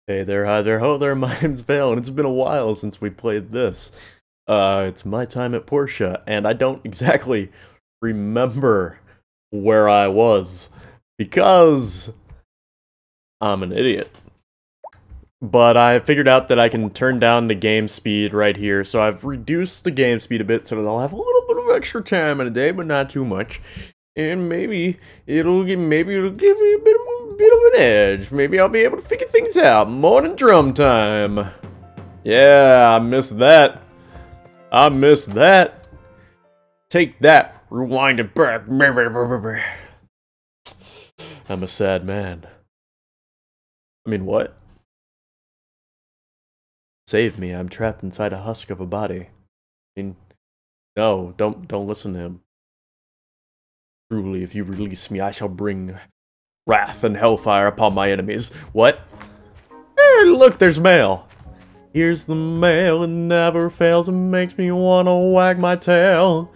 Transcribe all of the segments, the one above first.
Hey there, hi there, ho there, my name's Vale, and it's been a while since we played this. It's my time at Portia, and I don't exactly remember where I was, because I'm an idiot. But I figured out that I can turn down the game speed right here, so I've reduced the game speed a bit so that I'll have a little bit of extra time in a day, but not too much. And maybe it'll give me a bit of an edge. Maybe I'll be able to figure things out. Morning drum time. Yeah, I missed that. I missed that. Take that. Rewind it back. I'm a sad man. I mean, what? Save me. I'm trapped inside a husk of a body. I mean, no, don't listen to him. Truly, if you release me, I shall bring wrath and hellfire upon my enemies. What? Hey, look, there's mail. Here's the mail, it never fails, it makes me wanna wag my tail.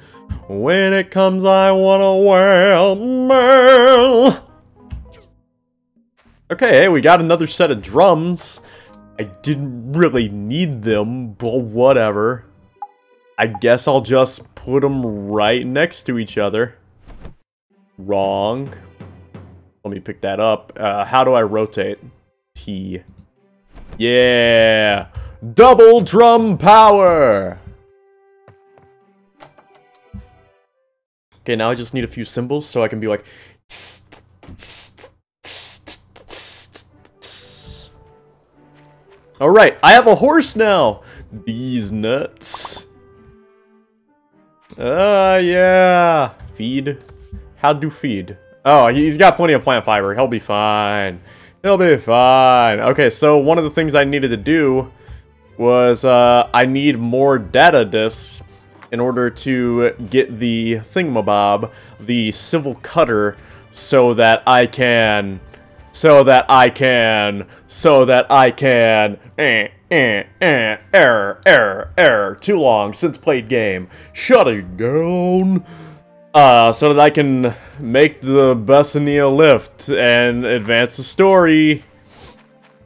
When it comes, I wanna wail mail. Okay, hey, we got another set of drums. I didn't really need them, but whatever. I guess I'll just put them right next to each other. Wrong. Let me pick that up. How do I rotate? T. Yeah! Double drum power! Okay, now I just need a few cymbals so I can be like... Alright, I have a horse now! These nuts. Yeah. Feed. How'd do feed? Oh, he's got plenty of plant fiber. He'll be fine. He'll be fine. Okay, so one of the things I needed to do was I need more data disks in order to get the thingamabob, the civil cutter, so that I can... Error. Too long since played game. Shut it down. So that I can make the Besania lift and advance the story,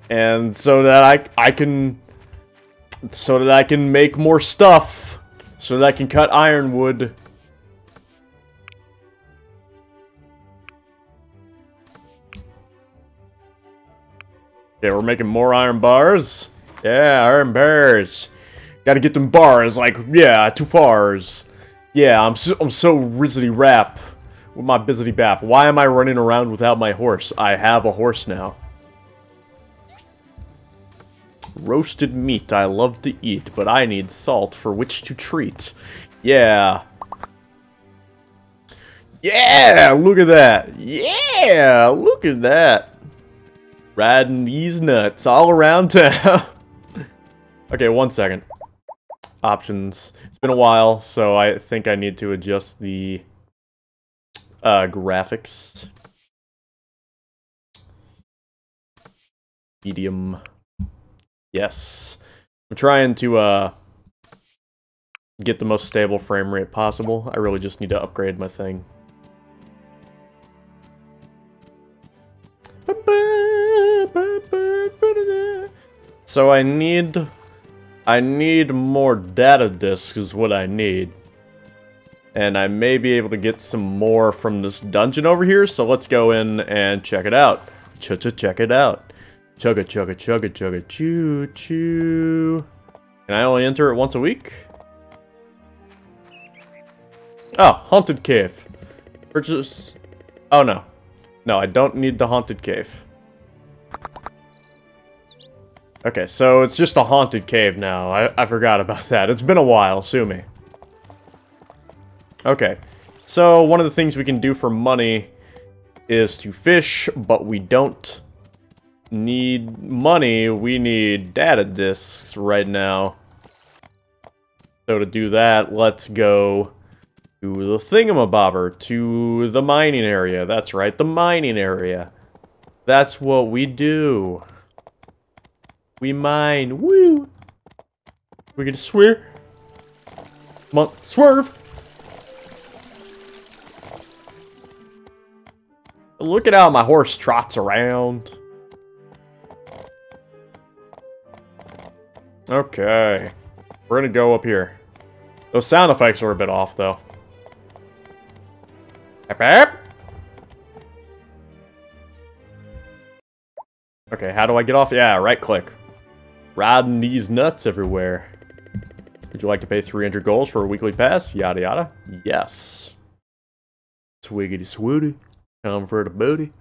and so that I can make more stuff, so that I can cut ironwood. Okay, we're making more iron bars. Yeah, iron bars. Gotta get them bars, like, yeah, 2 bars. Yeah, I'm so rizzity rap with my bizzity bap. Why am I running around without my horse? I have a horse now. Roasted meat I love to eat, but I need salt for which to treat. Yeah. Yeah, look at that. Yeah, look at that. Riding these nuts all around town. Okay, 1 second. Options. It's been a while, so I think I need to adjust the graphics. Medium. Yes. I'm trying to get the most stable frame rate possible. I really just need to upgrade my thing. So I need more data disks is what I need. And I may be able to get some more from this dungeon over here, so let's go in and check it out. Check it out. Chugga, choo choo. Can I only enter it once a week? Oh, haunted cave. Purchase. Oh no. No, I don't need the haunted cave. Okay, so it's just a haunted cave now. I forgot about that. It's been a while, sue me. Okay, so one of the things we can do for money is to fish, but we don't need money. We need data disks right now. So to do that, let's go to the thingamabobber, to the mining area. That's right, the mining area. That's what we do. We mine. Woo! We're gonna swear. Come on, swerve! Look at how my horse trots around. Okay. We're gonna go up here. Those sound effects are a bit off, though. Okay, how do I get off? Yeah, right click. Riding these nuts everywhere. Would you like to pay 300 goals for a weekly pass? Yada yada. Yes. Swiggity swooty. Come for the booty.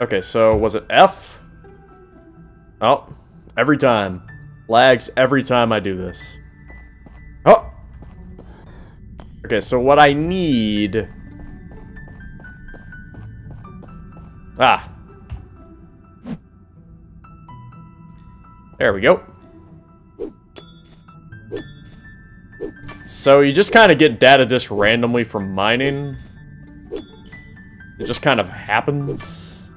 Okay, so was it F? Oh, every time. Lags every time I do this. Oh! Okay, so what I need... Ah. There we go. So you just kind of get data disk randomly from mining. It just kind of happens.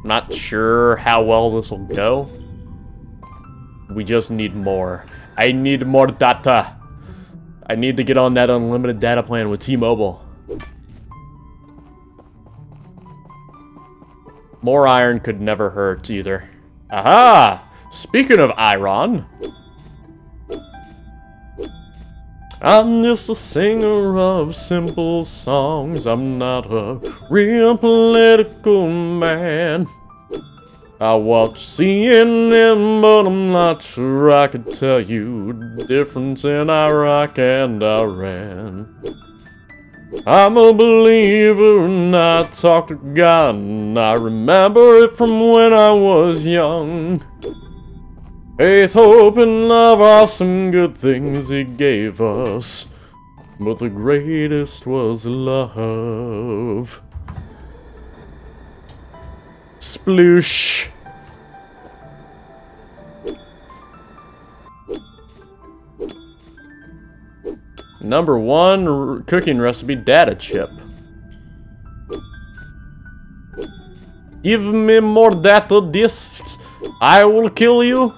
Not sure how well this will go. We just need more. I need more data. I need to get on that unlimited data plan with T-Mobile. More iron could never hurt either. Aha! Speaking of iron, I'm just a singer of simple songs. I'm not a real political man. I watch CNN, but I'm not sure I could tell you the difference in Iraq and Iran. I'm a believer and I talk to God, and I remember it from when I was young. Faith, hope, and love are some good things He gave us, but the greatest was love. Sploosh. Number 1 cooking recipe, data chip. Give me more data disks. I will kill you.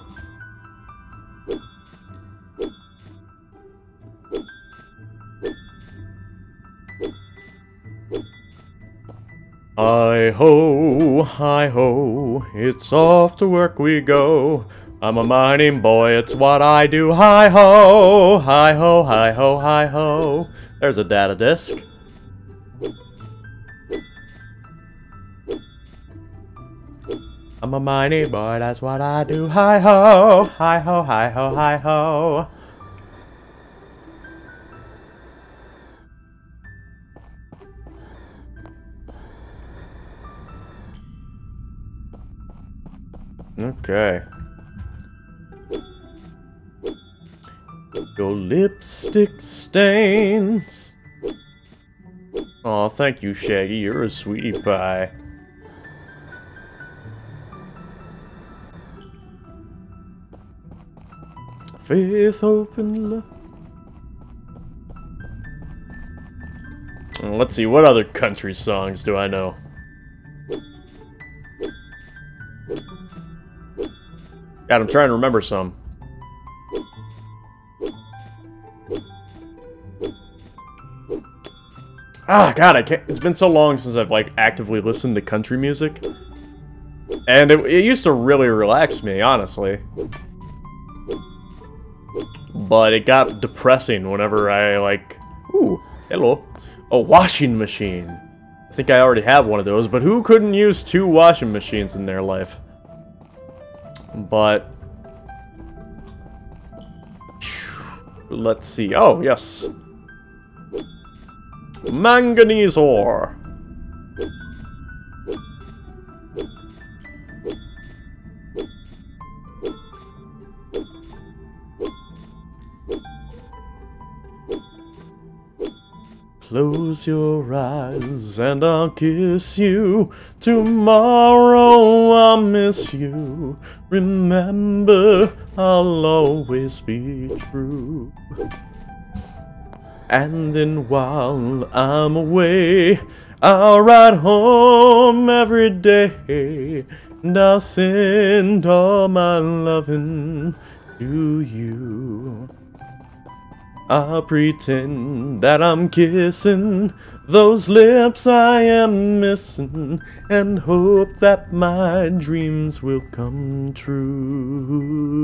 Hi ho, it's off to work we go. I'm a mining boy, it's what I do. Hi ho, hi ho, hi ho, hi ho. There's a data disk. I'm a mining boy, that's what I do. Hi ho, hi ho, hi ho, hi ho. Okay. Your lipstick stains. Aw, thank you, Shaggy. You're a sweetie pie. Faith, hope, and love. Let's see, what other country songs do I know? God, I'm trying to remember some. Ah, God, I can't. It's been so long since I've, like, actively listened to country music. And it used to really relax me, honestly. But it got depressing whenever I, like... Ooh, hello. A washing machine. I think I already have one of those, but who couldn't use 2 washing machines in their life? But... Let's see. Oh, yes. Manganese ore. Close your eyes and I'll kiss you. Tomorrow I'll miss you. Remember, I'll always be true. And then while I'm away, I'll ride home every day. And I'll send all my loving to you. I'll pretend that I'm kissing those lips I am missing, and hope that my dreams will come true.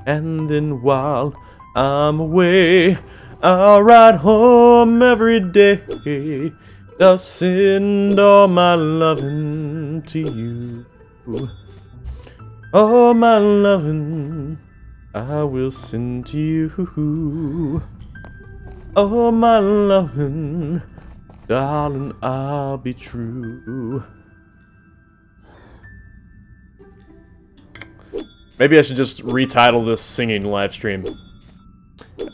And then while I'm away, I'll ride home every day, I'll send all my loving to you. All my loving I will send to you. Oh, my loving, darling, I'll be true. Maybe I should just retitle this singing live stream.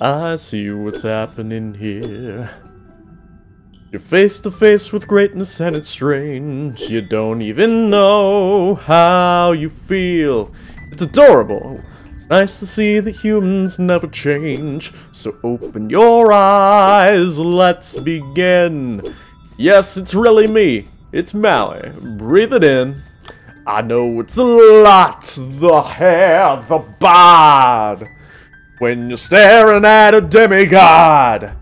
I see what's happening here. You're face to face with greatness and it's strange. You don't even know how you feel. It's adorable. It's nice to see that humans never change. So open your eyes, let's begin. Yes, it's really me. It's Maui. Breathe it in. I know it's a lot. The hair, the bod. When you're staring at a demigod.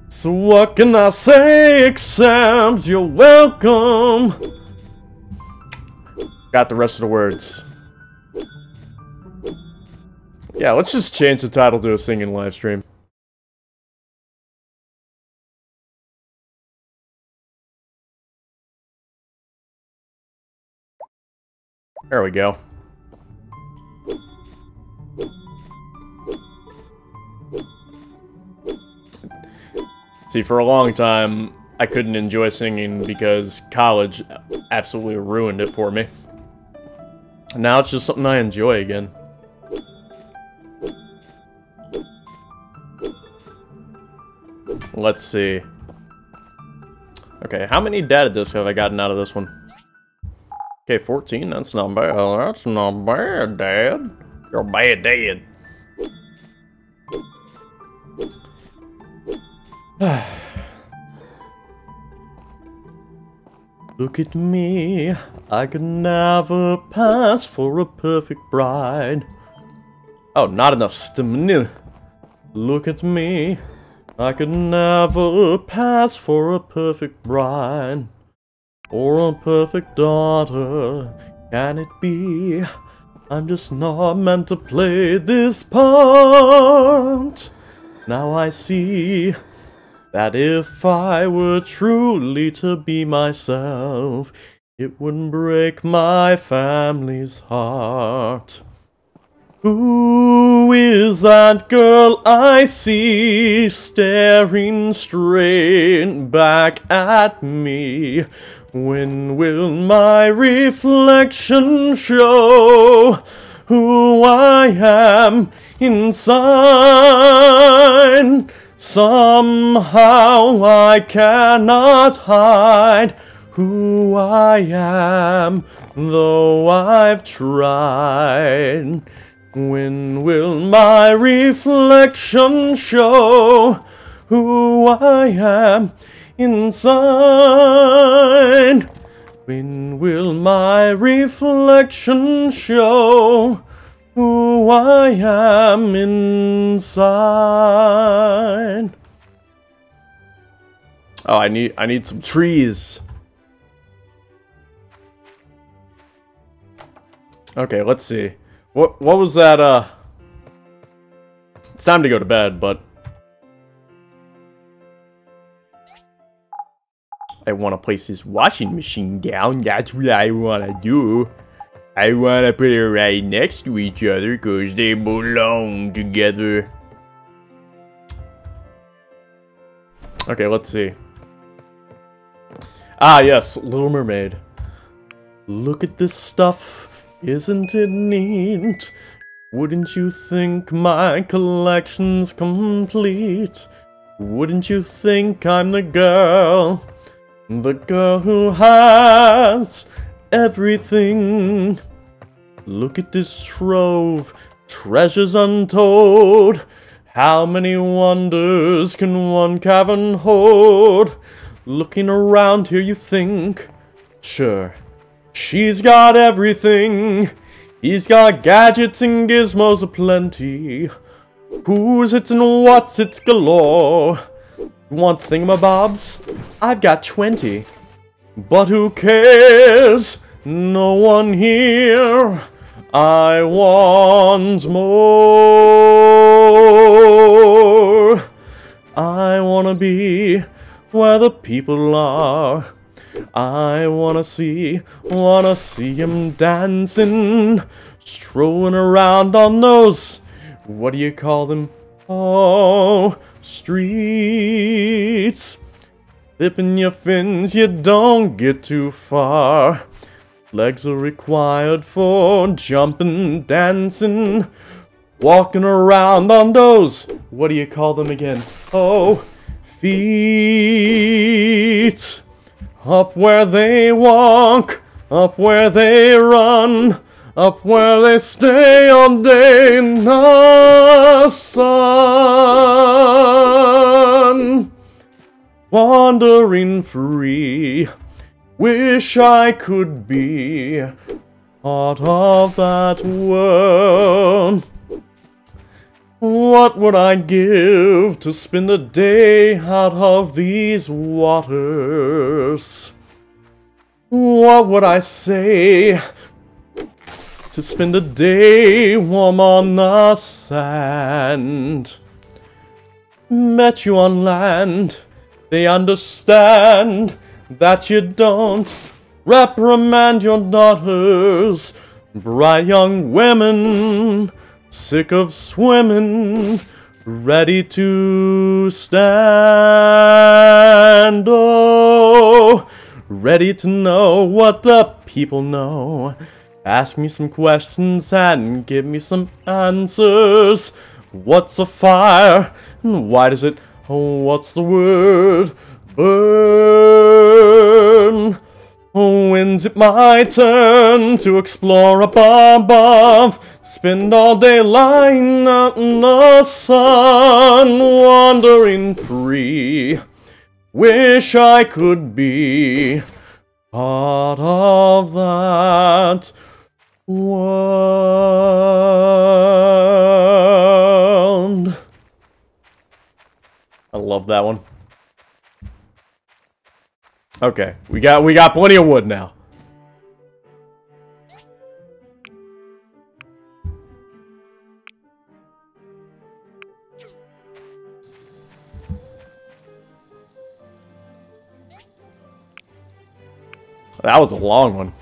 So what can I say except you're welcome? Got the rest of the words. Yeah, let's just change the title to a singing live stream. There we go. See, for a long time, I couldn't enjoy singing because college absolutely ruined it for me. Now it's just something I enjoy again. Let's see. Okay, how many data discs have I gotten out of this one? Okay, 14, that's not bad. That's not bad, Dad. You're a bad dad. Look at me, I could never pass for a perfect bride. Oh, not enough stamina. Look at me, I could never pass for a perfect bride. Or a perfect daughter, can it be? I'm just not meant to play this part. Now I see that if I were truly to be myself, it would break my family's heart. Who is that girl I see staring straight back at me? When will my reflection show who I am inside? Somehow I cannot hide who I am, though I've tried. When will my reflection show who I am inside? When will my reflection show who I am inside? Oh, I need some trees. Okay, let's see. What was that, It's time to go to bed, but I want to place this washing machine down. That's what I want to do. I want to put it right next to each other because they belong together. Okay, let's see. Ah, yes, Little Mermaid. Look at this stuff. Isn't it neat? Wouldn't you think my collection's complete? Wouldn't you think I'm the girl who has everything? Look at this trove, treasures untold. How many wonders can one cavern hold? Looking around here you think, sure, she's got everything. He's got gadgets and gizmos aplenty. Who's it and what's it galore? You want thingamabobs? I've got 20. But who cares? No one here. I want more. I wanna be where the people are. I wanna see 'em dancing, strolling around on those, what do you call them? Oh, streets. Flipping your fins, you don't get too far. Legs are required for jumping, dancing, walking around on those, what do you call them again? Oh, feet. Up where they walk, up where they run, up where they stay all day in the sun. Wandering free, wish I could be part of that world. What would I give to spend a day out of these waters? What would I say to spend a day warm on the sand? Met you on land, they understand that you don't reprimand your daughters, bright young women, sick of swimming, ready to stand. Oh, ready to know what the people know. Ask me some questions and give me some answers. What's a fire? And why does it, oh, what's the word? Burn. When's it my turn to explore up above? Spend all day lying out in the sun, wandering free. Wish I could be part of that world. I love that one. Okay, we got plenty of wood now. That was a long one.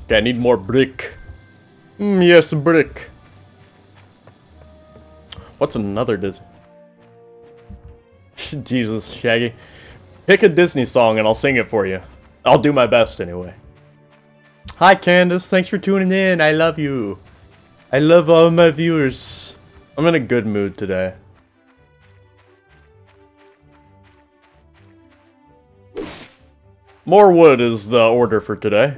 Okay, I need more brick. Yes, brick. What's another Disney? Jesus, Shaggy. Pick a Disney song and I'll sing it for you. I'll do my best anyway. Hi Candace, thanks for tuning in. I love you. I love all my viewers. I'm in a good mood today. More wood is the order for today.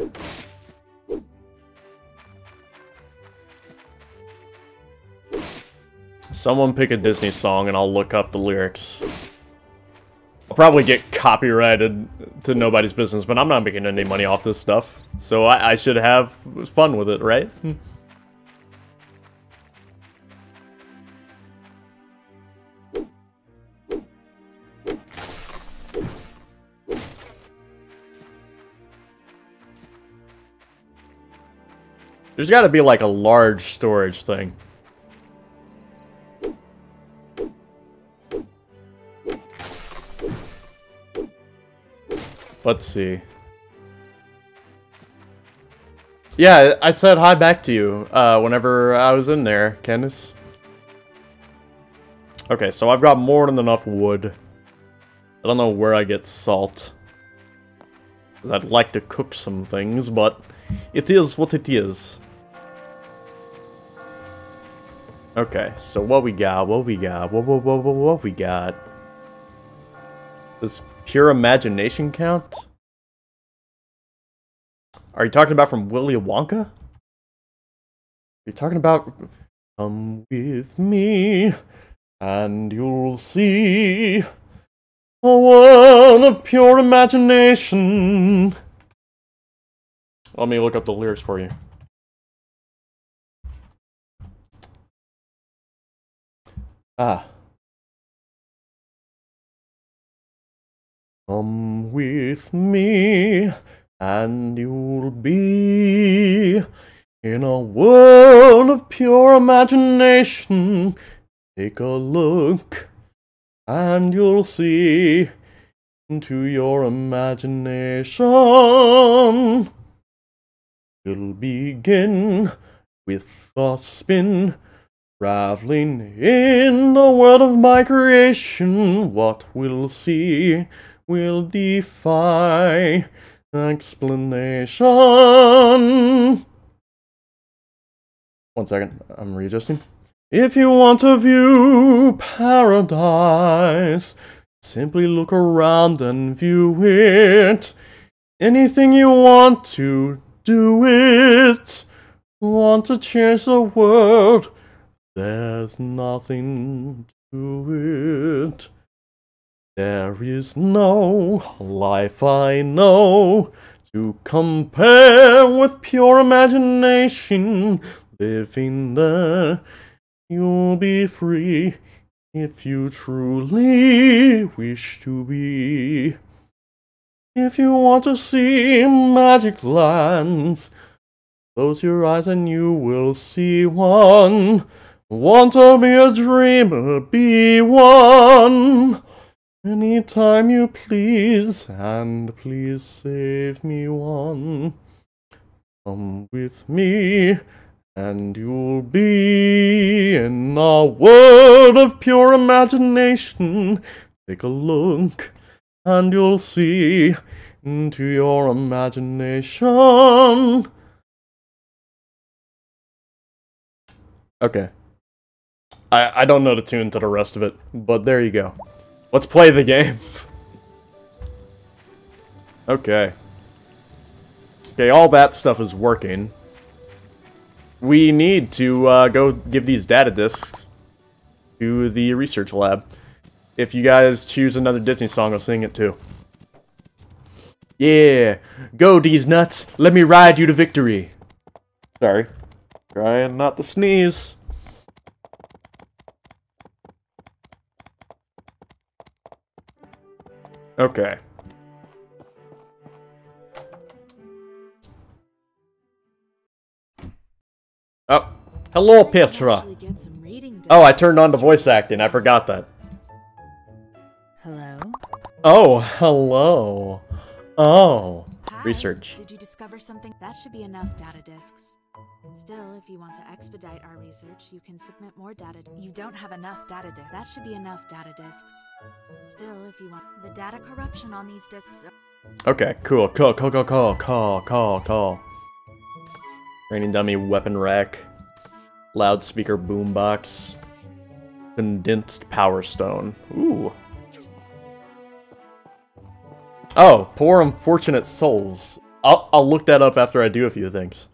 Someone pick a Disney song and I'll look up the lyrics. I'll probably get copyrighted to nobody's business, but I'm not making any money off this stuff. So I should have fun with it, right? There's gotta be like a large storage thing. Let's see. Yeah, I said hi back to you whenever I was in there, Candace. Okay, so I've got more than enough wood. I don't know where I get salt. 'Cause I'd like to cook some things, but it is what it is. Okay, so what we got, what we got. Does pure imagination count? Are you talking about from Willy Wonka? You're talking about... Come with me, and you'll see a world of pure imagination. Let me look up the lyrics for you. Come with me, and you'll be in a world of pure imagination. Take a look, and you'll see into your imagination. It'll begin with a spin, traveling in the world of my creation. What we'll see will defy explanation. 1 second, I'm readjusting. If you want to view paradise, simply look around and view it. Anything you want to, do it. Want to change the world? There's nothing to it. There is no life I know to compare with pure imagination. Living there, you'll be free if you truly wish to be. If you want to see magic lands, close your eyes and you will see one. Want to be a dreamer, be one. Anytime you please, and please save me one. Come with me, and you'll be in a world of pure imagination. Take a look, and you'll see into your imagination. Okay. I don't know the tune to the rest of it, but there you go. Let's play the game. Okay. Okay, all that stuff is working. We need to go give these data discs to the research lab. If you guys choose another Disney song, I'll sing it too. Yeah, go these nuts, let me ride you to victory. Sorry, trying not to sneeze. Okay. Oh, hello, Petra. Oh, I turned on the voice acting. I forgot that. Hello? Oh, hello. Oh, Hi. research. Did you discover something? That should be enough data disks. Still, if you want to expedite our research, you can submit more data. You don't have enough data disks. That should be enough data disks. Still, if you want the data corruption on these disks. Okay, cool. Call. Training dummy weapon rack. Loudspeaker boombox. Condensed power stone. Ooh. Oh, poor unfortunate souls. I'll look that up after I do a few things.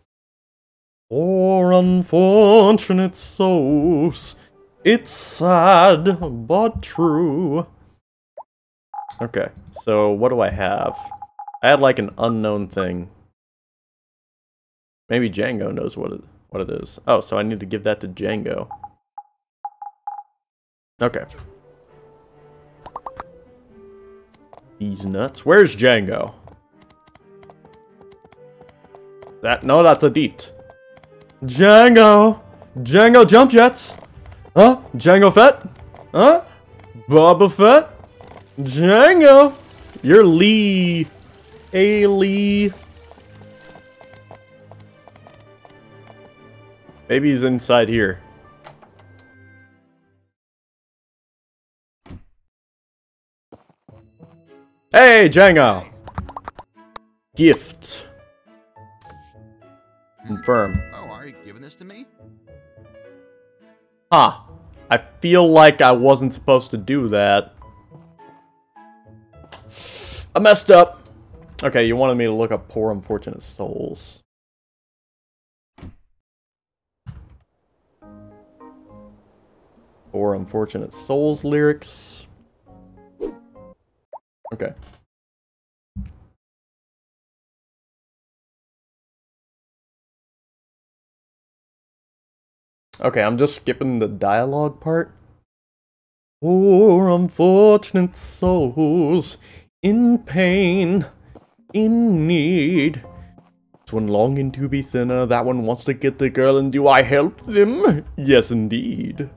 Poor unfortunate souls. It's sad, but true. Okay, so what do I have? I had like an unknown thing. Maybe Django knows what it is. Oh, so I need to give that to Django. Okay. These nuts. Where's Django? No, that's a deet. Django! Django jump jets! Huh? Django Fett? Huh? Boba Fett? Django! You're Lee. Hey, Lee. Maybe he's inside here. Hey, Django! Gift. Confirm. Oh, are you giving this to me? Huh. I feel like I wasn't supposed to do that. I messed up. Okay, you wanted me to look up poor unfortunate souls. Or Unfortunate Souls lyrics. Okay. Okay, I'm just skipping the dialogue part. Poor unfortunate souls, in pain, in need. This one longing to be thinner, that one wants to get the girl, and do I help them? Yes, indeed.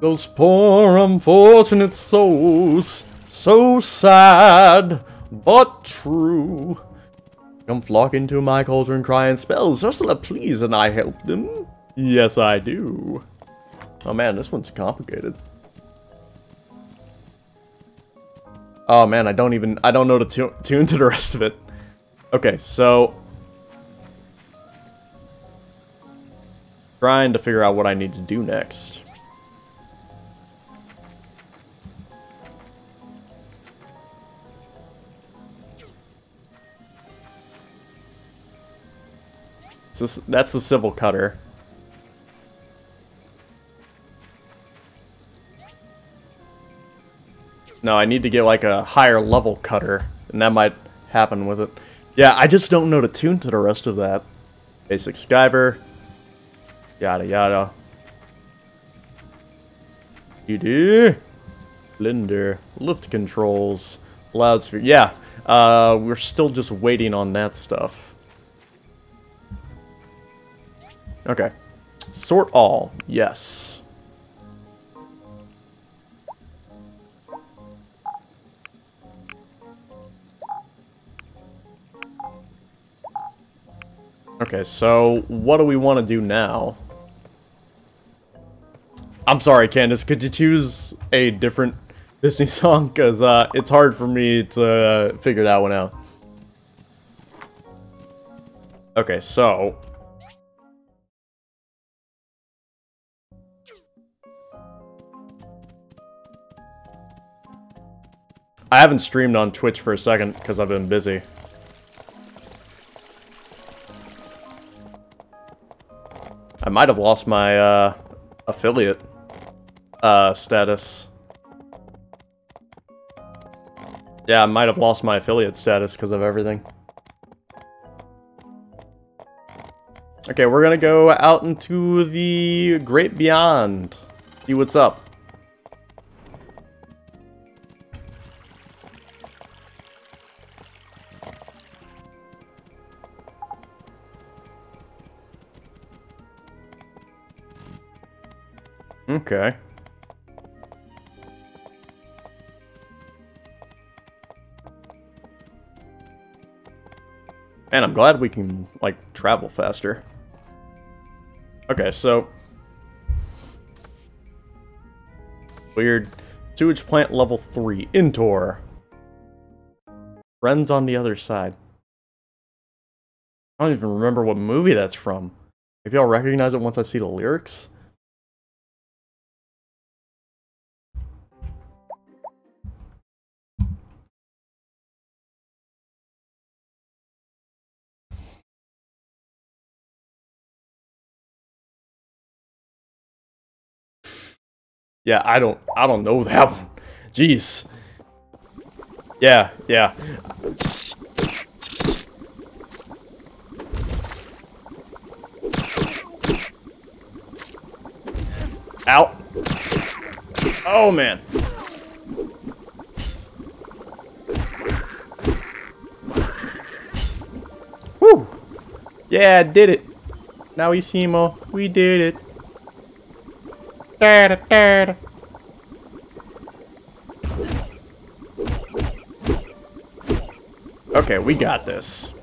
Those poor unfortunate souls, so sad, but true. Come flocking to my cauldron crying spells, Ursula please, and I help them? Yes, I do. Oh man, this one's complicated. Oh man, I don't know the tune to the rest of it. Okay, so... trying to figure out what I need to do next. That's the civil cutter. No, I need to get like a higher level cutter, and that might happen with it. Yeah, I just don't know the tune to the rest of that. Basic Skyver. Yada yada. You Blender. Lift controls. Loudspeaker. Yeah, we're still just waiting on that stuff. Okay. Sort all. Yes. Okay, so what do we want to do now? I'm sorry, Candace, could you choose a different Disney song? Because it's hard for me to figure that one out. Okay, so... I haven't streamed on Twitch for a second because I've been busy. I might have lost my affiliate status. Yeah, I might have lost my affiliate status because of everything. Okay, we're gonna go out into the great beyond. See what's up. Okay. Man, I'm glad we can, like, travel faster. Okay, so... weird. Sewage plant level 3. Intor. Friends on the other side. I don't even remember what movie that's from. Maybe I'll recognize it once I see the lyrics? Yeah, I don't know that one. Jeez. Yeah, yeah. Out. Oh, man. Woo. Yeah, did it. Now we see more. We did it. Da, da, da, da. Okay, we got this.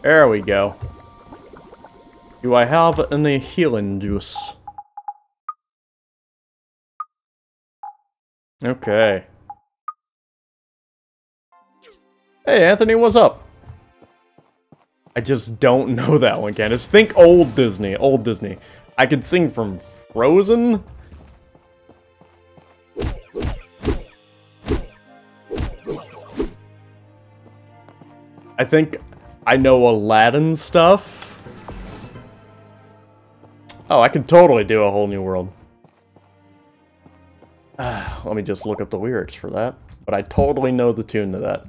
There we go. Do I have any healing juice? Okay. Hey, Anthony, what's up? I just don't know that one, Candace. Think old Disney, old Disney. I could sing from Frozen? I think I know Aladdin stuff. Oh, I could totally do A Whole New World. Let me just look up the lyrics for that. But I totally know the tune to that.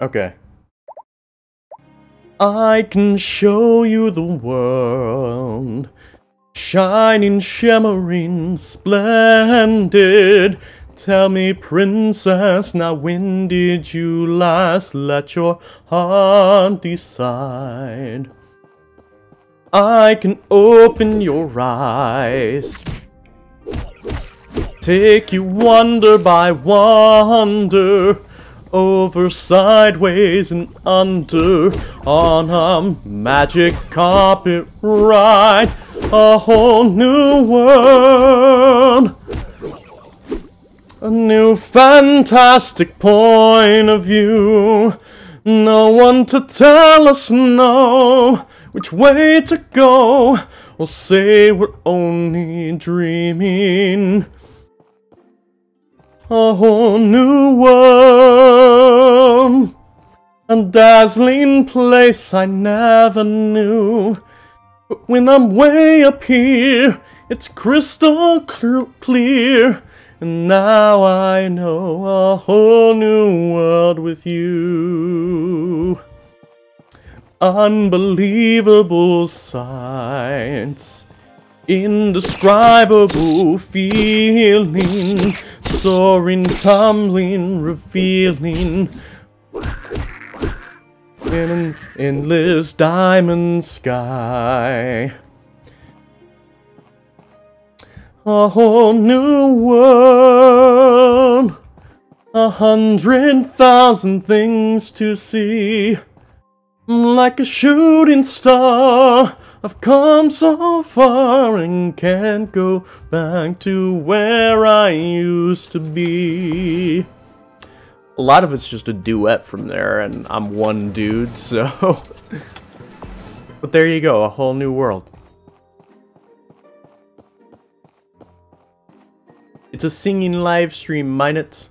Okay. I can show you the world, shining, shimmering, splendid. Tell me, princess, now when did you last let your heart decide? I can open your eyes, take you wonder by wonder, over, sideways, and under, on a magic carpet ride, a whole new world, a new fantastic point of view, no one to tell us no, which way to go, or say we're only dreaming. A whole new world, a dazzling place I never knew. But when I'm way up here, it's crystal clear. And now I know a whole new world with you. Unbelievable sights, indescribable feeling, soaring, tumbling, revealing in an endless diamond sky. A whole new world, 100,000 things to see. Like a shooting star, I've come so far and can't go back to where I used to be. A lot of it's just a duet from there, and I'm one dude, so... But there you go, A Whole New World. It's a singing live stream, mind it.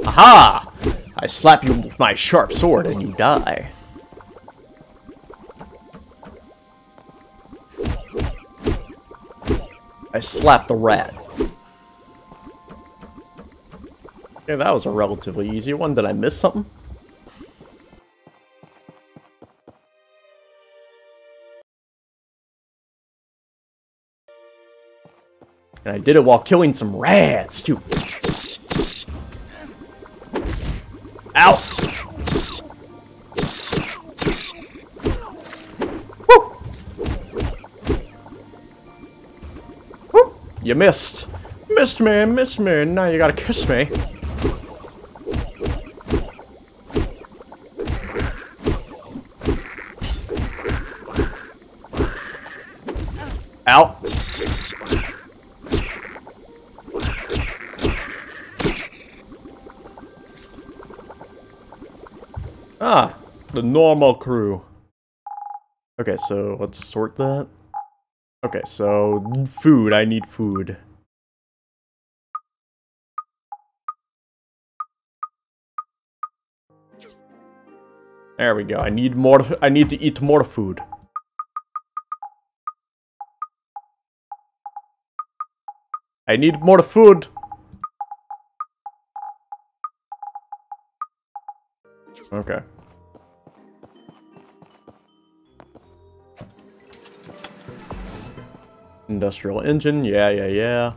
Aha! I slap you with my sharp sword and you die. I slap the rat. Okay, that was a relatively easy one. Did I miss something? And I did it while killing some rats, too. Ow! Woo! Woo! You missed. Missed me, now you gotta kiss me. Ow! Ah, the normal crew. Okay, so let's sort that. Okay, so food. I need food. There we go. I need more. I need to eat more food. I need more food. Okay. Industrial engine, yeah.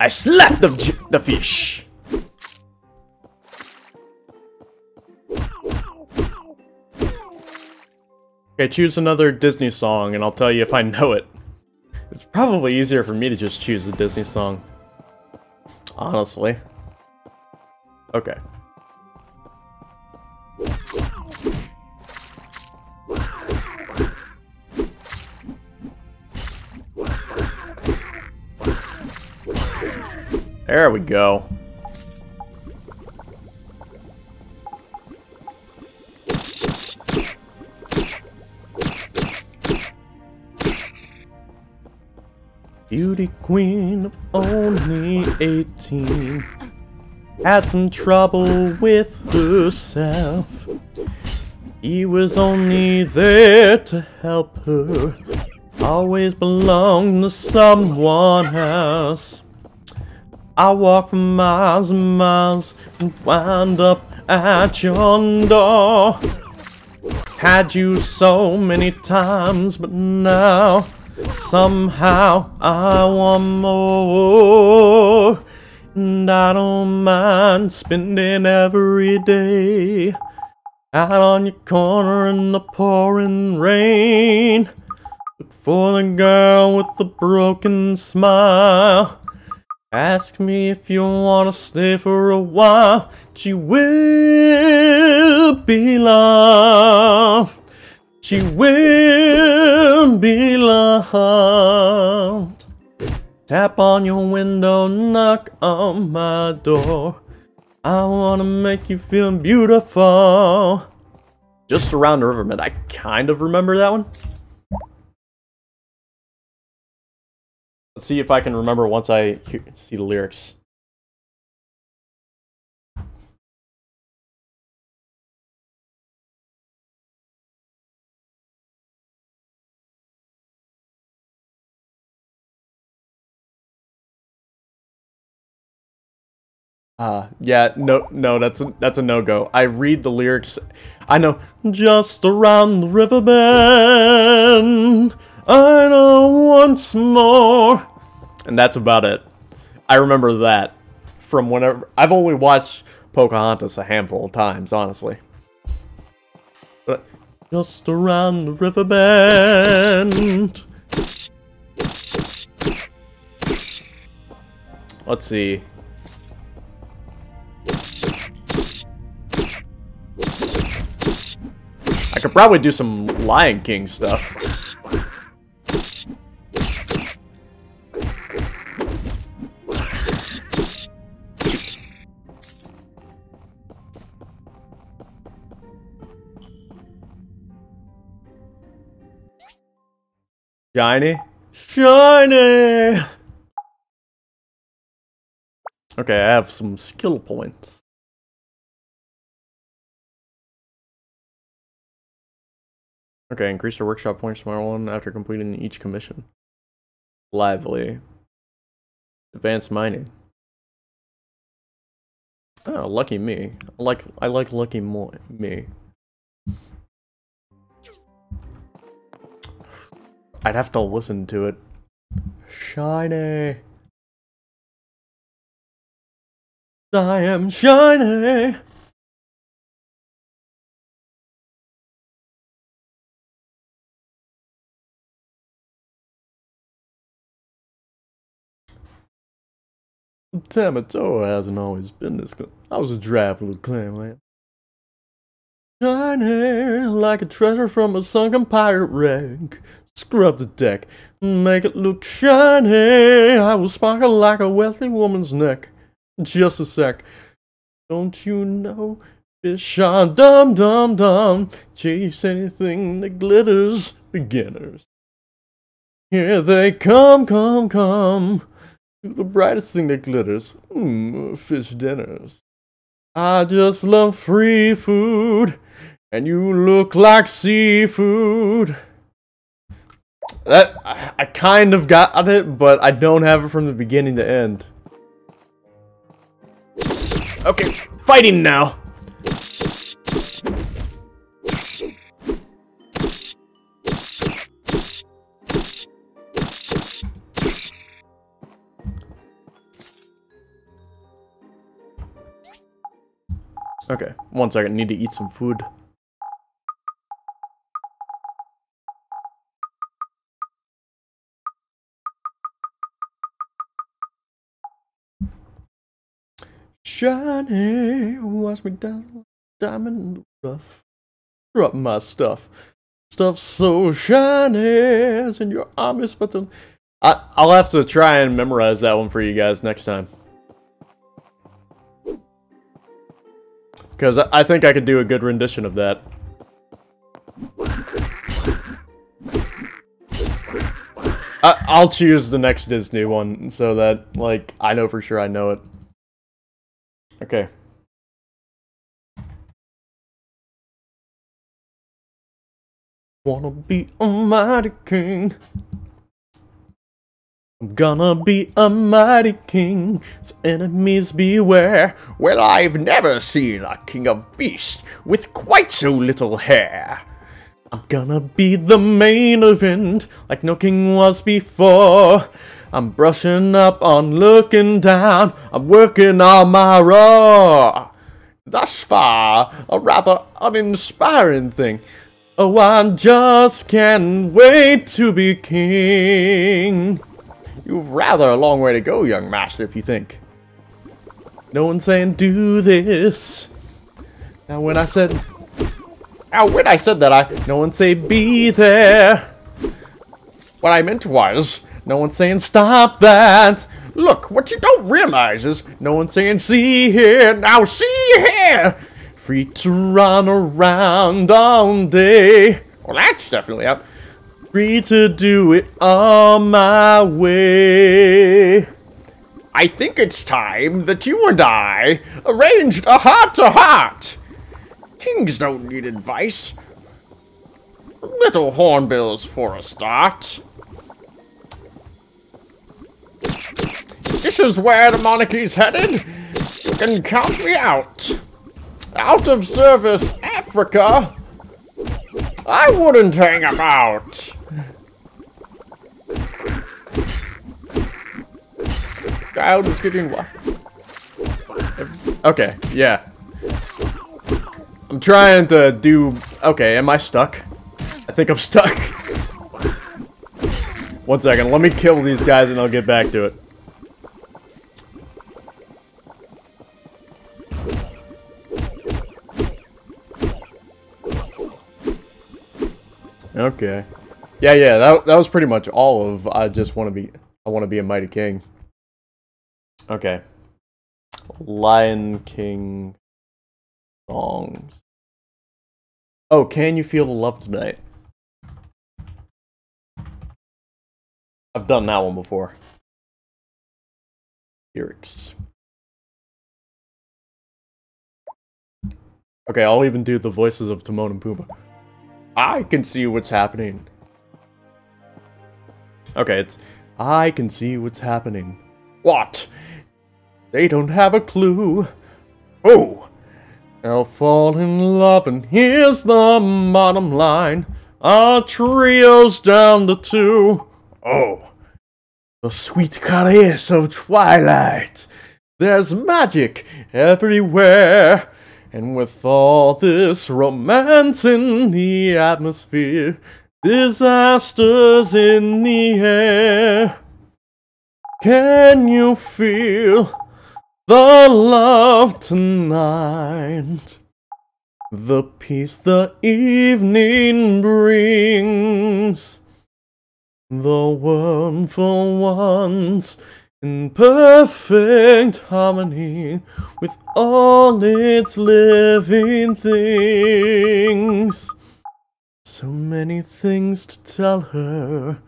I slapped the fish. Okay, choose another Disney song and I'll tell you if I know it. It's probably easier for me to just choose a Disney song. Honestly. Okay. There we go. Beauty queen of only 18 had some trouble with herself. He was only there to help her, always belonged to someone else. I walked for miles and miles and wound up at your door. Had you so many times, but now somehow I want more. And I don't mind spending every day out on your corner in the pouring rain. Look for the girl with the broken smile. Ask me if you wanna stay for a while. She will be loved. She will be loved. Tap on your window, knock on my door. I wanna make you feel beautiful. Just around the riverbed. I kind of remember that one. Let's see if I can remember once I see the lyrics. Yeah, no, that's a no-go. I read the lyrics. I know, just around the riverbend, I know once more. And that's about it. I remember that from whenever. I've only watched Pocahontas a handful of times, honestly. But just around the riverbend. Let's see. I could probably do some Lion King stuff. Shiny? Shiny! Okay, I have some skill points. Okay, increase your workshop points by 1 after completing each commission. Lively. Advanced mining. Oh, lucky me. I like lucky me. I'd have to listen to it. Shiny. I am shiny. Tamatoa hasn't always been this good. I was a drab little clam lamb. Shiny like a treasure from a sunken pirate wreck. Scrub the deck, make it look shiny. I will sparkle like a wealthy woman's neck. Just a sec. Don't you know? Fish are dumb, dumb, dumb. Chase anything that glitters. Beginners. Here they come, come, come. To the brightest thing that glitters. Fish dinners. I just love free food. And you look like seafood. That I kind of got it, but I don't have it from the beginning to end. Okay, fighting now. Okay, 1 second, need to eat some food. shiny, wash me down, diamond in the rough. Drop my stuff. Stuff so shiny, it's in your arms, but I'll have to try and memorize that one for you guys next time. Because I think I could do a good rendition of that. I'll choose the next Disney one so that, like, I know for sure I know it. Okay. Wanna be a mighty king. I'm gonna be a mighty king, so enemies beware. Well, I've never seen a king of beasts with quite so little hair. I'm gonna be the main event, like no king was before. I'm brushing up on looking down, I'm working on my raw. Thus far, a rather uninspiring thing. Oh, I just can't wait to be king. You've rather a long way to go, young master, if you think. No one's saying do this. Now when I said that, no one say be there. What I meant was, no one's saying stop that. Look, what you don't realize is, no one's saying see here, now see here. Free to run around all day. Well, that's definitely out. Free to do it on my way. I think it's time that you and I arranged a heart-to-heart. Kings don't need advice. Little hornbills for a start. This is where the monarchy's headed. You can count me out. Out of service, Africa. I wouldn't hang about. Child is getting what? Okay, yeah. I'm trying to do... Okay, am I stuck? I think I'm stuck. 1 second, let me kill these guys and I'll get back to it. Okay. Yeah, that was pretty much all of I want to be a mighty king. Okay. Lion King songs. Oh, can you feel the love tonight? I've done that one before. Lyrics. Okay, I'll even do the voices of Timon and Pumbaa. I can see what's happening. Okay, it's I can see what's happening. What? They don't have a clue. Oh! They'll fall in love, and here's the bottom line. Our trio's down to 2. Oh. The sweet caress of twilight. There's magic everywhere. And with all this romance in the atmosphere, disasters in the air. Can you feel the love tonight? The peace the evening brings. The world for once in perfect harmony with all its living things. So many things to tell her,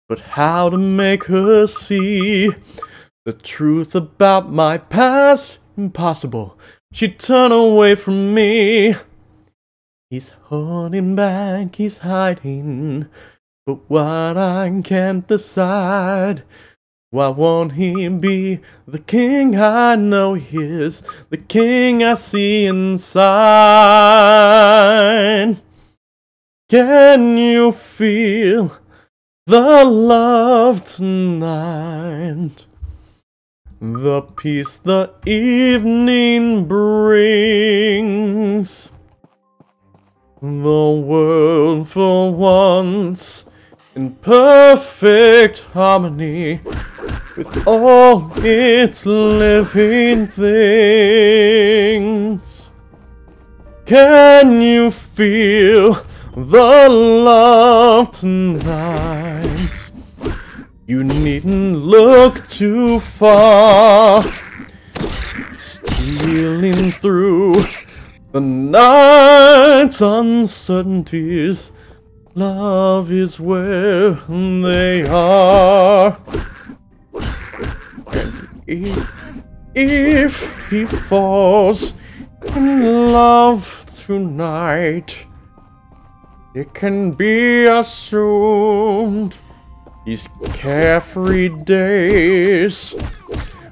but how to make her see the truth about my past? Impossible. She'd turn away from me. He's holding back, he's hiding, but what I can't decide. Why won't he be the king I know he is, the king I see inside? Can you feel the love tonight? The peace the evening brings. The world for once in perfect harmony with all its living things. Can you feel the love tonight? You needn't look too far. Stealing through the night's uncertainties, love is where they are. And if he falls in love tonight, it can be assumed these carefree days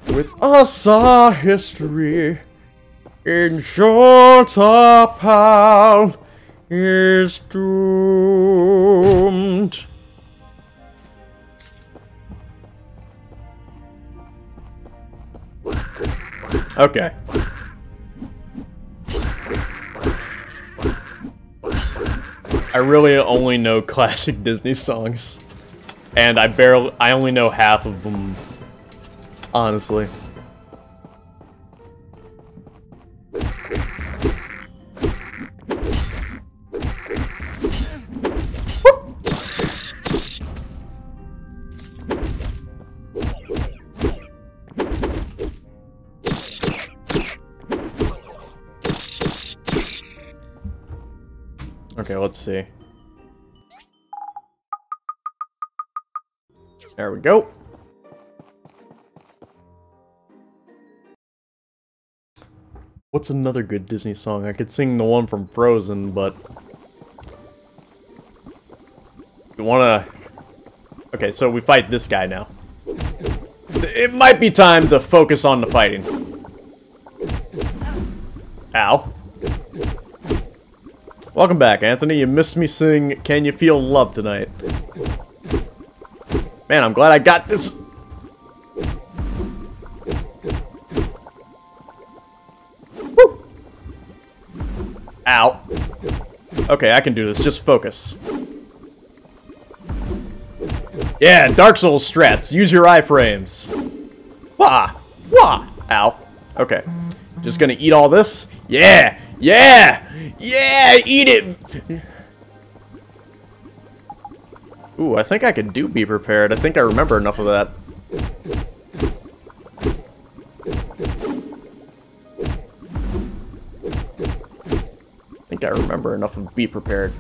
with us are history. In short, our pal is doomed. Okay. I really only know classic Disney songs. And I only know half of them, honestly. Okay, let's see. There we go. What's another good Disney song? I could sing the one from Frozen, but... You wanna... Okay, so we fight this guy now. It might be time to focus on the fighting. Ow. Welcome back, Anthony. You missed me sing Can You Feel Love Tonight? Man, I'm glad I got this. Woo! Ow. Okay, I can do this. Just focus. Yeah, Dark Souls strats. Use your iframes. Wah! Wah! Ow. Okay. Just gonna eat all this. Yeah! Yeah! Yeah! Eat it! Ooh, I think I could do Be Prepared. I think I remember enough of that. I think I remember enough of Be Prepared.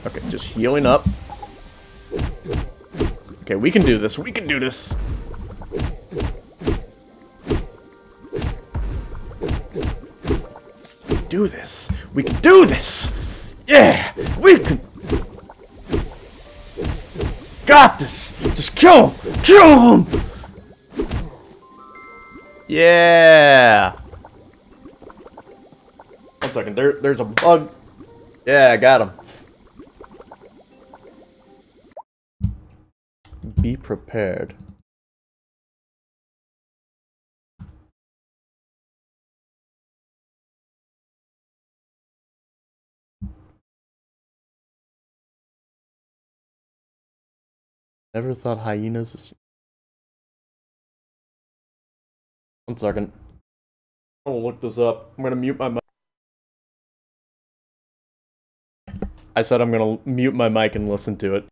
Okay, just healing up. Okay, we can do this. We can do this. Do this. We can do this. Yeah, we can. Got this. Just kill him. Kill him. Yeah. 1 second. There's a bug. Yeah, I got him. Be prepared. Never thought hyenas is... 1 second. I'm gonna look this up. I'm gonna mute my mic. I said I'm gonna mute my mic and listen to it.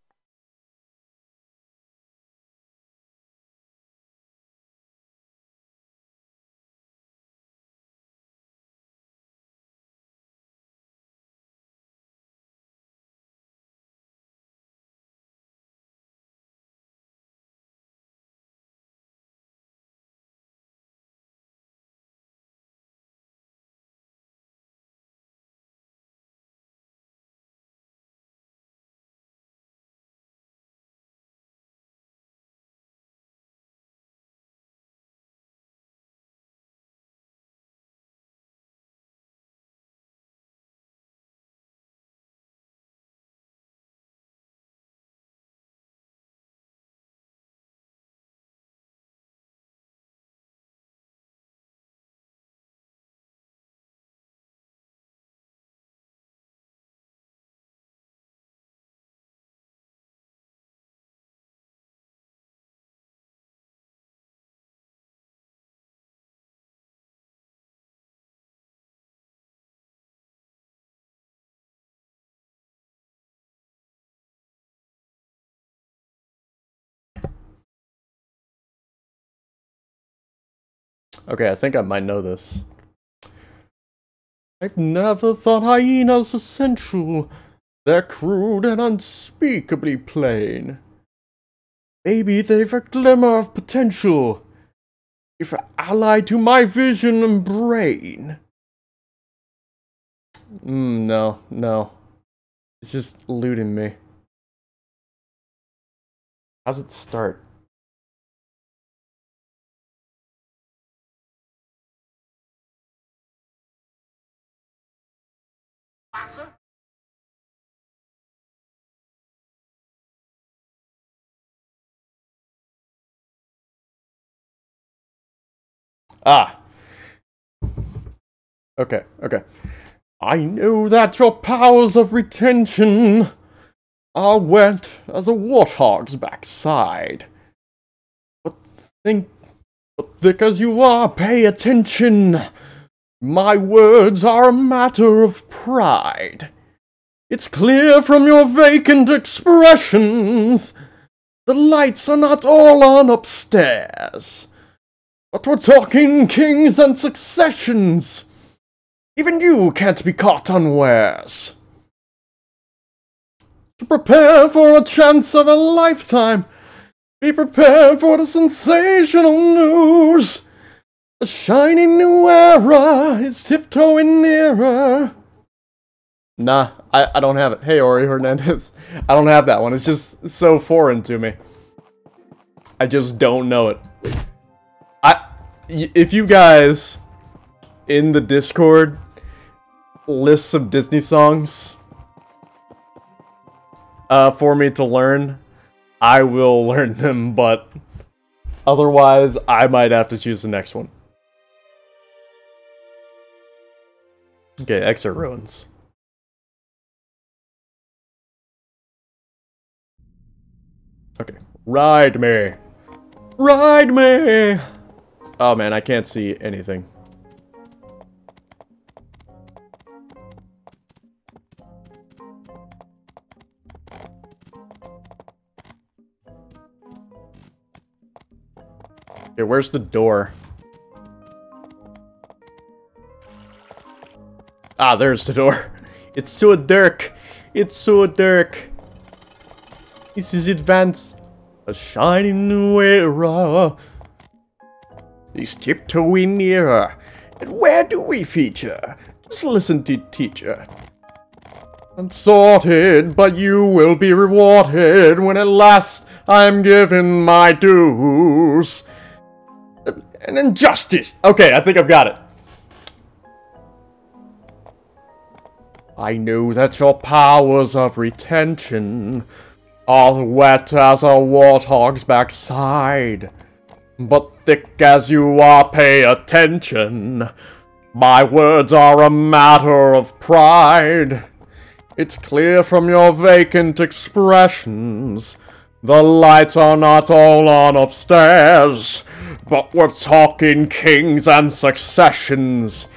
Okay, I think I might know this. I've never thought hyenas essential. They're crude and unspeakably plain. Maybe they've a glimmer of potential, if allied to my vision and brain. No. It's just eluding me. How's it start? Ah! Okay. I know that your powers of retention are wet as a warthog's backside. But thick as you are, pay attention. My words are a matter of pride. It's clear from your vacant expressions. The lights are not all on upstairs. But we're talking kings and successions. Even you can't be caught unawares. To prepare for a chance of a lifetime, be prepared for the sensational news. A shiny new era is tiptoeing nearer. Nah, I don't have it. Hey, Ori Hernandez. I don't have that one. It's just so foreign to me. I just don't know it. If you guys in the Discord lists of Disney songs for me to learn, I will learn them, but otherwise I might have to choose the next one. Okay, Exit Ruins. Okay, ride me! Ride me! Oh man, I can't see anything. Okay, where's the door? Ah, there's the door. It's so dark. It's so dark. This is advanced. A shiny new era. He's tiptoeing nearer. And where do we feature? Just listen to teacher. Unsorted, but you will be rewarded when at last I'm given my dues. An injustice. Okay, I think I've got it. I know that your powers of retention are wet as a warthog's backside. But thick as you are, pay attention. My words are a matter of pride. It's clear from your vacant expressions. The lights are not all on upstairs. But we're talking kings and successions.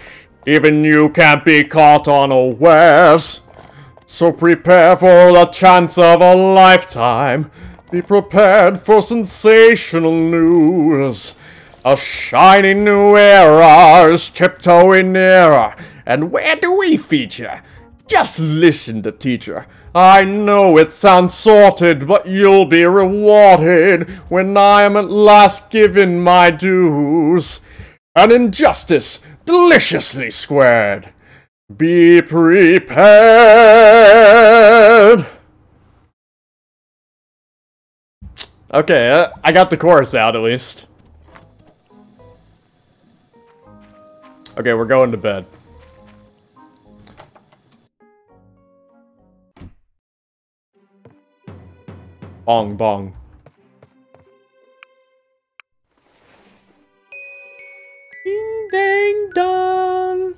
Even you can't be caught unawares. So prepare for the chance of a lifetime. Be prepared for sensational news. A shiny new era is tiptoeing nearer. And where do we feature? Just listen to teacher. I know it sounds sorted, but you'll be rewarded when I am at last given my dues. An injustice deliciously squared. Be prepared. Okay, I got the chorus out at least. Okay, we're going to bed. Bong bong. Ding dang dong.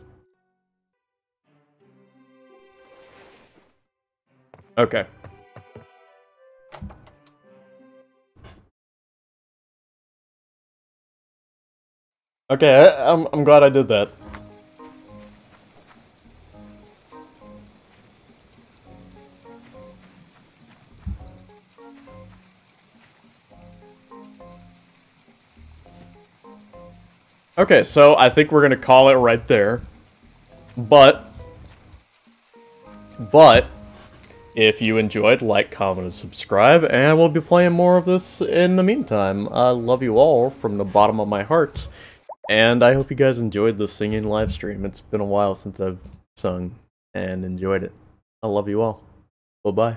Okay. Okay, I'm glad I did that. Okay, so I think we're gonna call it right there. But if you enjoyed, like, comment, and subscribe, and we'll be playing more of this in the meantime. I love you all from the bottom of my heart, and I hope you guys enjoyed the singing live stream. It's been a while since I've sung and enjoyed it. I love you all. Bye-bye.